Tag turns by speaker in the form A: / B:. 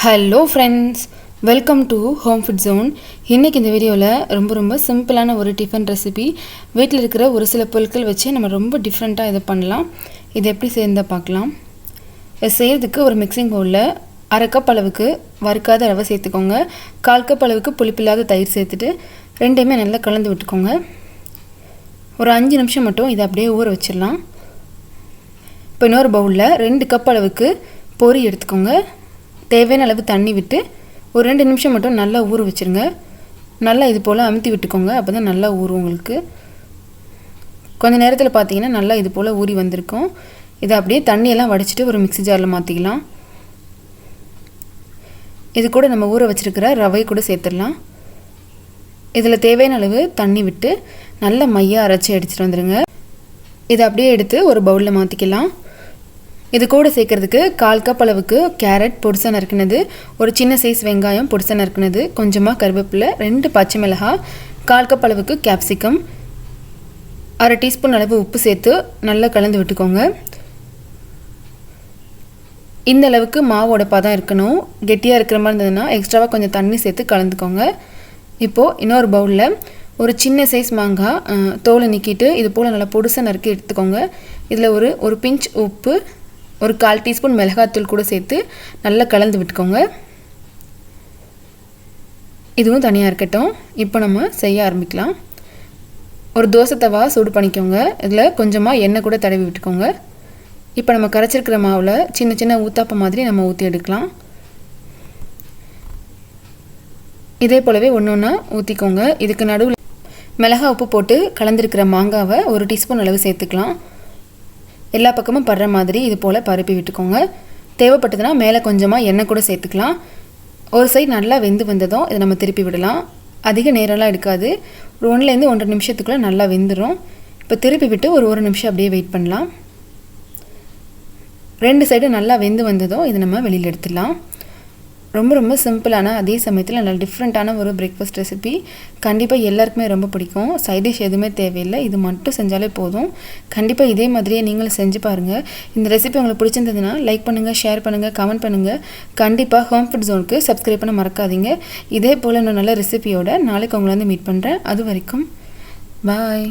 A: Hello friends, welcome to home food zone. இன்றைக்கி இந்த வீடியோவில் ரொம்ப சிம்பிளான ஒரு டிஃபன் ரெசிபி. வீட்டில் இருக்கிற ஒரு சில பொருட்கள் வச்சு நம்ம ரொம்ப டிஃப்ரெண்ட்டாக இதை பண்ணலாம். இது எப்படி சேர்ந்தால் பார்க்கலாம். இதை செய்கிறதுக்கு ஒரு மிக்சிங் பவுலில் 1/2 கப் அளவுக்கு வறுக்காத ரவை சேர்த்துக்கோங்க. 1/4 கப் அளவுக்கு புளிப்பில்லாத தயிர் சேர்த்துட்டு ரெண்டையுமே நல்லா கலந்து விட்டுக்கோங்க. ஒரு 5 நிமிஷம் மட்டும் இதை அப்படியே ஊற வச்சிடலாம். இப்போ இன்னொரு பவுலில் 2 கப் அளவுக்கு பொரி எடுத்துக்கோங்க. தேவையான அளவு தண்ணி விட்டு ஒரு 2 நிமிஷம் மட்டும் நல்லா ஊற வச்சுருங்க. நல்லா இது போல் அமுத்தி விட்டுக்கோங்க. அப்போ தான் நல்லா ஊறும் உங்களுக்கு. கொஞ்சம் நேரத்தில் பார்த்தீங்கன்னா நல்லா இது போல் ஊறி வந்திருக்கும். இதை அப்படியே தண்ணியெல்லாம் வடிச்சிட்டு ஒரு மிக்ஸி ஜாரில் மாற்றிக்கலாம். இது கூட நம்ம ஊற வச்சுருக்கிற ரவை கூட சேர்த்துடலாம். இதில் தேவையான அளவு தண்ணி விட்டு நல்லா மையாக அரைச்சி அடிச்சிட்டு வந்துடுங்க. இதை அப்படியே எடுத்து ஒரு பவுலில் மாற்றிக்கலாம். இது கூட சேர்க்குறதுக்கு 1/4 கப் அளவுக்கு கேரட் பொடிசா நறுக்கினது, ஒரு சின்ன சைஸ் வெங்காயம் பொடிசா நறுக்கினது, கொஞ்சமாக கருவேப்பிலை, 2 பச்சை மிளகாய், 1/4 கப் அளவுக்கு கேப்சிகம், 1/2 டீஸ்பூன் அளவு உப்பு சேர்த்து நல்லா கலந்து விட்டுக்கோங்க. இந்த அளவுக்கு மாவோட பதம் இருக்கணும். கெட்டியாக இருக்கிற மாதிரி இருந்ததுன்னா எக்ஸ்ட்ராவாக கொஞ்சம் தண்ணி சேர்த்து கலந்துக்கோங்க. இப்போது இன்னொரு பவுலில் ஒரு சின்ன சைஸ் மாங்காய் தோலை நீக்கிட்டு இது போல் நல்லா பொடிசா நறுக்கி எடுத்துக்கோங்க. இதில் ஒரு பிஞ்ச் உப்பு, ஒரு 1/4 டீஸ்பூன் மிளகாத்தூள் கூட சேர்த்து நல்லா கலந்து விட்டுக்கோங்க. இதுவும் தனியாக இருக்கட்டும். இப்போ நம்ம செய்ய ஆரம்பிக்கலாம். ஒரு தோசை தவா சூடு பண்ணிக்கோங்க. இதில் கொஞ்சமாக எண்ணெய் கூட தடவி விட்டுக்கோங்க. இப்போ நம்ம கரைச்சிருக்கிற மாவில் சின்ன சின்ன ஊத்தாப்பம் மாதிரி நம்ம ஊற்றி எடுக்கலாம். இதே போலவே ஒன்று ஒன்றா ஊற்றிக்கோங்க. இதுக்கு நடுவில் மிளகாய் உப்பு போட்டு கலந்துருக்கிற மாங்காவை 1 டீஸ்பூன் அளவு சேர்த்துக்கலாம். எல்லா பக்கமும் படுற மாதிரி இது போல் பரப்பி விட்டுக்கோங்க. தேவைப்பட்டதுன்னா மேலே கொஞ்சமாக எண்ணெய் கூட சேர்த்துக்கலாம். ஒரு சைடு நல்லா வெந்து வந்ததும் இதை நம்ம திருப்பி விடலாம். அதிக நேரம்லாம் எடுக்காது. ஒரு 1லேருந்து 1.5 நிமிஷத்துக்குள்ளே நல்லா வெந்துடும். இப்போ திருப்பி விட்டு ஒரு நிமிஷம் அப்படியே வெயிட் பண்ணலாம். 2 சைடும் நல்லா வெந்து வந்ததும் இதை நம்ம வெளியில் எடுத்துடலாம். ரொம்ப சிம்பிளான அதே சமயத்தில் நல்ல டிஃப்ரெண்ட்டான ஒரு பிரேக்ஃபாஸ்ட் ரெசிபி. கண்டிப்பாக எல்லாருக்குமே ரொம்ப பிடிக்கும். சைட் டிஷ் எதுவுமே தேவையில்லை. இது மட்டும் செஞ்சாலே போதும். கண்டிப்பாக இதே மாதிரியே நீங்களும் செஞ்சு பாருங்கள். இந்த ரெசிபி உங்களுக்கு பிடிச்சிருந்ததுன்னா லைக் பண்ணுங்கள், ஷேர் பண்ணுங்கள், கமெண்ட் பண்ணுங்கள். கண்டிப்பாக ஹோம் ஃபுட் ஜோனுக்கு சப்ஸ்கிரைப் பண்ண மறக்காதீங்க. இதே போல் இன்னும் நல்ல ரெசிபியோட நாளைக்கு உங்களை வந்து மீட் பண்ணுறேன். அது வரைக்கும் பாய்.